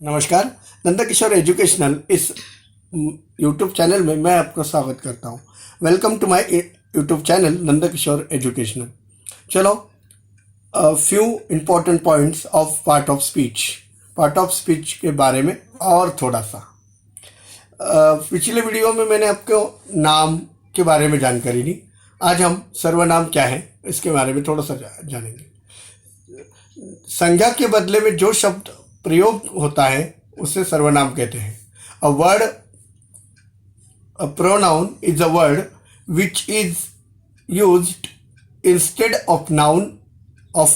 नमस्कार। नंदकिशोर एजुकेशनल इस YouTube channel में मैं आपका स्वागत करता हूँ। Welcome to my YouTube channel Nandkishore educational. चलो, few important points of part of speech के बारे में और थोड़ा सा। पिछले वीडियो में मैंने आपको नाम के बारे में जानकारी दी। आज हम सर्वनाम क्या है इसके बारे में थोड़ा सा जानेंगे। संज्ञा के बदले में जो शब्द प्रयोग होता है उसे सर्वनाम कहते हैं। A pronoun is a word which is used instead of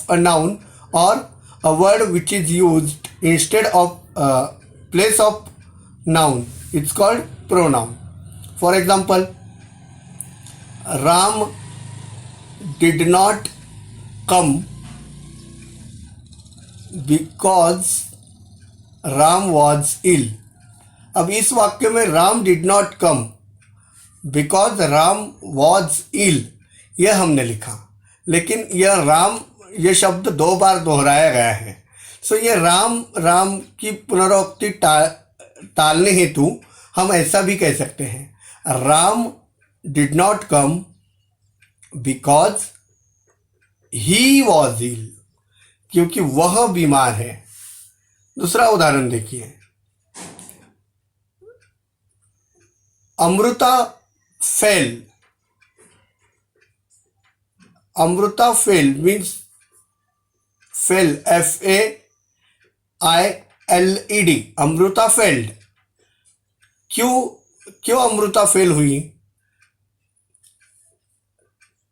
a noun और a word which is used instead of place of noun it's called pronoun. For example, Ram did not come because Ram was ill. अब इस वाक्य में Ram did not come because Ram was ill यह हमने लिखा, लेकिन यह शब्द दो बार दोहराया गया है। सो ये राम की पुनरावृत्ति टालने हेतु हम ऐसा भी कह सकते हैं, Ram did not come because he was ill, क्योंकि वह बीमार है। दूसरा उदाहरण देखिए, Amrita fail means fail, FAILED, Amrita failed. क्यों अमृता फेल हुई?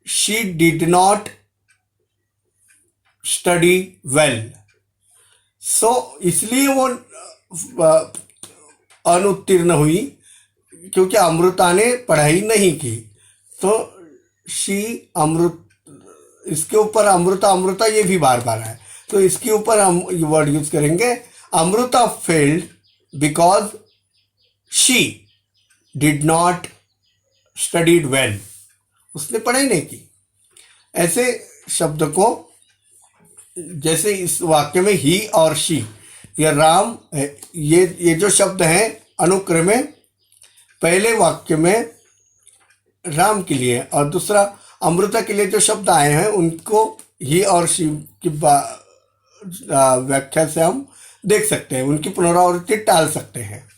She did not study well. So इसलिए वो अनुत्तीर्ण हुई क्योंकि अमृता ने पढ़ाई नहीं की। तो इसके ऊपर अमृता ये भी बार बार है, तो इसके ऊपर हम वर्ड यूज करेंगे, Amrita failed because she did not studied well, उसने पढ़ाई नहीं की। ऐसे शब्द को, जैसे इस वाक्य में ही और शी, यह राम, ये जो शब्द हैं अनुक्रम में पहले वाक्य में राम के लिए और दूसरा अमृता के लिए जो शब्द आए हैं उनको ही और शी की व्याख्या से हम देख सकते हैं, उनकी पुनरावृत्ति टाल सकते हैं।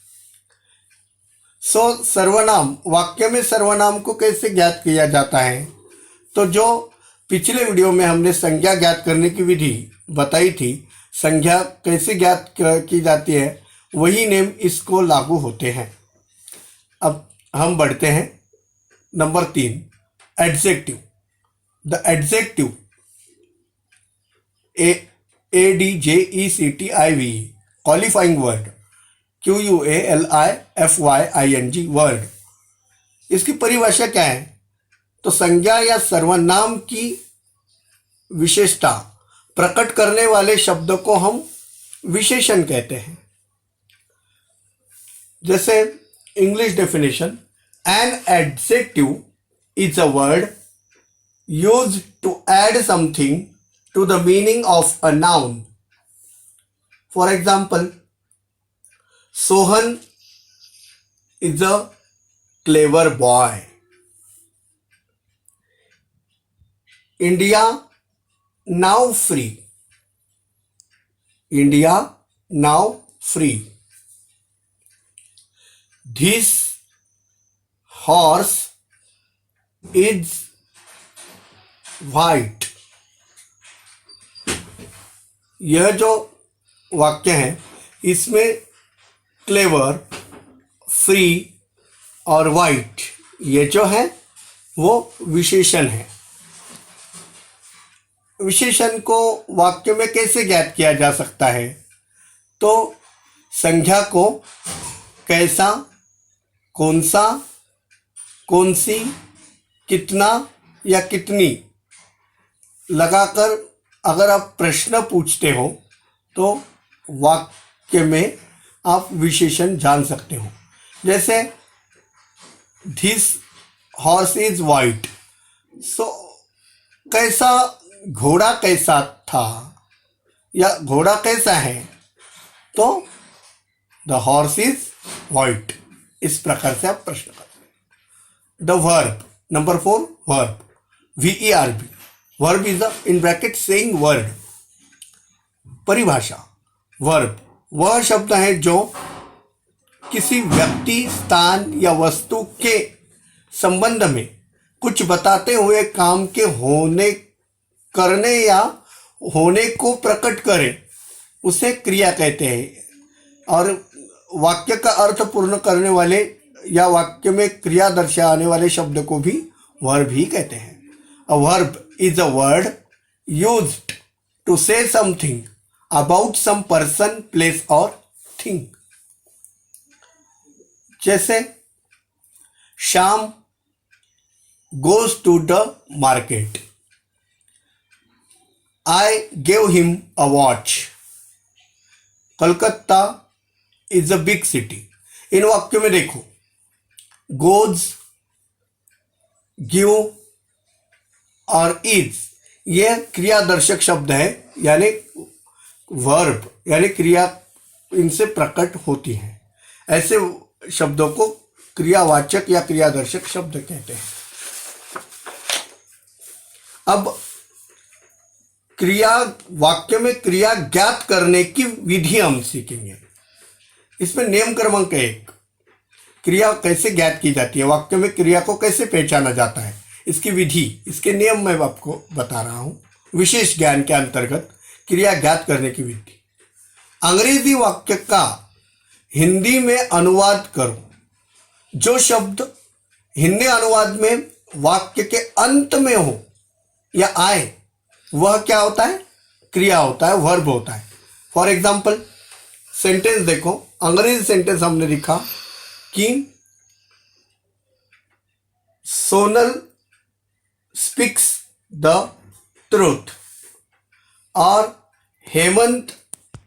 सो सर्वनाम, वाक्य में सर्वनाम को कैसे ज्ञात किया जाता है? तो जो पिछले वीडियो में हमने संज्ञा ज्ञात करने की विधि बताई थी, संज्ञा कैसे ज्ञात की जाती है, वही नेम इसको लागू होते हैं। अब हम बढ़ते हैं number 3, adjective. The adjective ADJECTIV, qualifying word, QUALIFYING word. इसकी परिभाषा क्या है? तो संज्ञा या सर्वनाम की विशेषता प्रकट करने वाले शब्द को हम विशेषण कहते हैं। जैसे English definition, an adjective is a word used to add something to the meaning of a noun. For example, Sohan is a clever boy. India now free. India now free. This horse is white. यह जो वाक्य है इसमें clever, free और white ये जो है वो विशेषण है। विशेषण को वाक्य में कैसे ज्ञात किया जा सकता है? तो संज्ञा को कैसा, कौन सा, कौन सी, कितना या कितनी लगाकर अगर आप प्रश्न पूछते हो तो वाक्य में आप विशेषण जान सकते हो। जैसे दिस हॉर्स इज वाइट। सो कैसा, घोड़ा कैसा था या घोड़ा कैसा है? तो द हॉर्स इज व्हाइट। इस प्रकार से आप प्रश्न कर। The verb number 4 verb VERB। Verb is the in bracket saying word. परिभाषा वर्ब वह शब्द है जो किसी व्यक्ति स्थान या वस्तु के संबंध में कुछ बताते हुए काम के होने करने या होने को प्रकट करे उसे क्रिया कहते हैं। और वाक्य का अर्थ पूर्ण करने वाले या वाक्य में क्रिया दर्शाने वाले शब्द को भी वर्ब ही कहते हैं। A verb is a word used to say something about some person place और थिंग। जैसे Shyam goes to the market. I gave him a watch. Calcutta is a big city. इन वाक्यों में देखो goes, give और is ये क्रियादर्शक शब्द है, यानी वर्ब यानी क्रिया इनसे प्रकट होती है। ऐसे शब्दों को क्रियावाचक या क्रियादर्शक शब्द कहते हैं। अब क्रिया वाक्य में क्रिया ज्ञात करने की विधि हम सीखेंगे। इसमें नियम क्रमांक 1 क्रिया कैसे ज्ञात की जाती है, वाक्य में क्रिया को कैसे पहचाना जाता है, इसकी विधि, इसके नियम मैं आपको बता रहा हूं। विशेष ज्ञान के अंतर्गत क्रिया ज्ञात करने की विधि। अंग्रेजी वाक्य का हिंदी में अनुवाद करो। जो शब्द हिंदी अनुवाद में वाक्य के अंत में हो या आए वह क्या होता है, क्रिया होता है, वर्ब होता है। फॉर एग्जाम्पल सेंटेंस देखो, अंग्रेजी सेंटेंस हमने लिखा कि सोनल स्पीक्स द ट्रूथ और हेमंत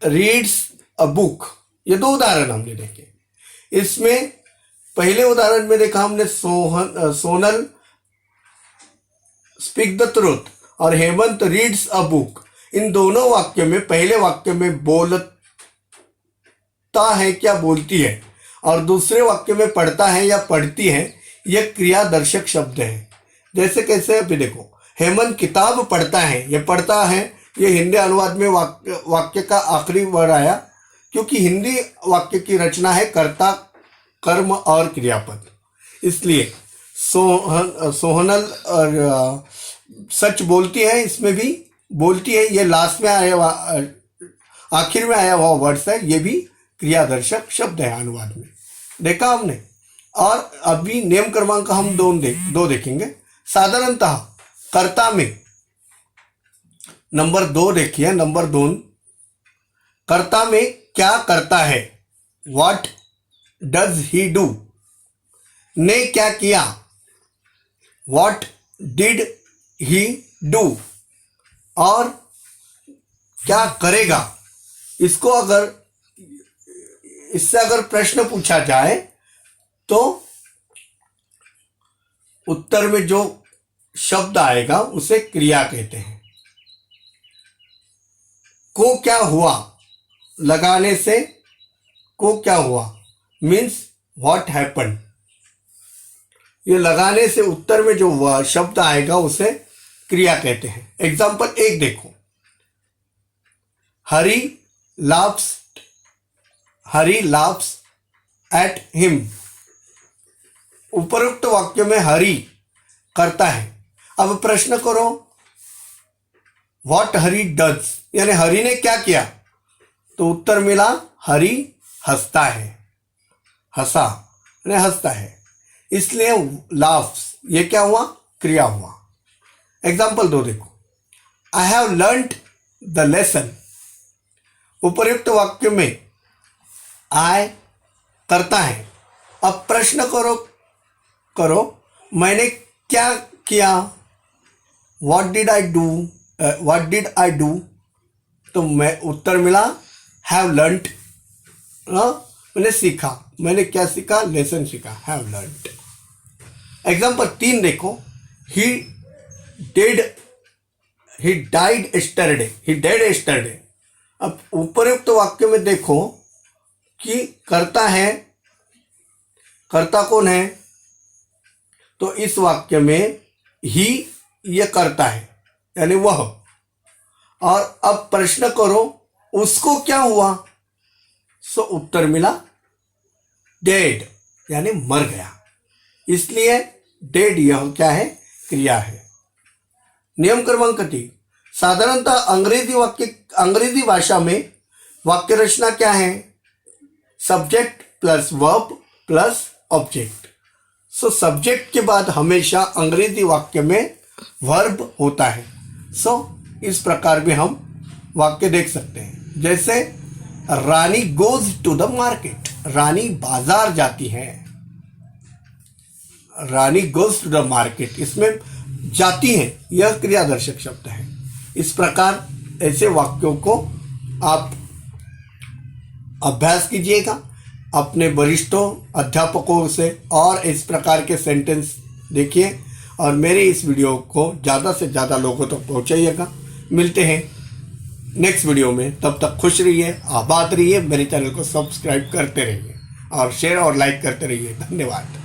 रीड्स अ बुक। ये 2 उदाहरण हमने देखे। इसमें पहले उदाहरण में देखा हमने सोनल स्पीक द ट्रूथ और हेमंत रीड्स अ बुक। इन दोनों वाक्य में पहले वाक्य में बोलता है क्या बोलती है और दूसरे वाक्य में पढ़ता है या पढ़ती है, यह क्रियादर्शक शब्द है। जैसे कैसे अभी देखो हेमंत किताब पढ़ता है, यह पढ़ता है, ये हिंदी अनुवाद में वाक्य का आखिरी वर्ड आया क्योंकि हिंदी वाक्य की रचना है कर्ता कर्म और क्रियापद। इसलिए सोहनल और सच बोलती है, इसमें भी बोलती है, ये लास्ट में आया हुआ आखिर में आया हुआ वर्ड्स है, ये भी क्रियादर्शक शब्द है अनुवाद में। देखा हमने। और अभी नियम क्रमांक हम दो देखेंगे। साधारणतः कर्ता में नंबर 2 देखिए, नंबर 2 कर्ता में क्या करता है, व्हाट डज ही डू। ने क्या किया, व्हाट डिड ही डू। और क्या करेगा, इससे अगर प्रश्न पूछा जाए तो उत्तर में जो शब्द आएगा उसे क्रिया कहते हैं। को क्या हुआ, लगाने से को क्या हुआ मीन्स व्हाट हैपन। ये लगाने से उत्तर में जो शब्द आएगा उसे क्रिया कहते हैं। एग्जाम्पल 1 देखो, हरी लाफ्स एट हिम। उपरोक्त वाक्य में हरी करता है। अब प्रश्न करो व्हाट हरी डज, यानी हरी ने क्या किया, तो उत्तर मिला हरी हंसता है, हंसा यानी हंसता है, इसलिए लाफ्स ये क्या हुआ, क्रिया हुआ। एग्जाम्पल 2 देखो, I have learned the lesson. उपर्युक्त वाक्य में आई करता है। अब प्रश्न करो मैंने क्या किया, व्हाट डिड आई डू, तो मैं उत्तर मिला हैव लर्नड। मैंने सीखा, मैंने क्या सीखा, लेसन सीखा, हैव लर्नड। एग्जाम्पल 3 देखो, ही डाइड यस्टरडे। अब उपयुक्त वाक्य में देखो कि करता है, करता कौन है? तो इस वाक्य में ही ये करता है यानी वह। और अब प्रश्न करो उसको क्या हुआ? सो उत्तर मिला डेड यानी मर गया। इसलिए डेड यह क्या है? क्रिया है। नियम क्रमांक 3, साधारणतः अंग्रेजी भाषा में वाक्य रचना क्या है? Subject plus verb plus object. So subject के बाद हमेशा अंग्रेजी वाक्य में वर्ब होता है। सो इस प्रकार भी हम वाक्य देख सकते हैं, जैसे रानी गोज टू द मार्केट, रानी बाजार जाती है। रानी गोज टू द मार्केट, इसमें जाती है यह क्रियादर्शक शब्द है। इस प्रकार ऐसे वाक्यों को आप अभ्यास कीजिएगा अपने वरिष्ठों अध्यापकों से और इस प्रकार के सेंटेंस देखिए और मेरे इस वीडियो को ज़्यादा से ज़्यादा लोगों तक पहुंचाइएगा। मिलते हैं नेक्स्ट वीडियो में, तब तक खुश रहिए, आबाद रहिए, मेरे चैनल को सब्सक्राइब करते रहिए और शेयर और लाइक करते रहिए। धन्यवाद।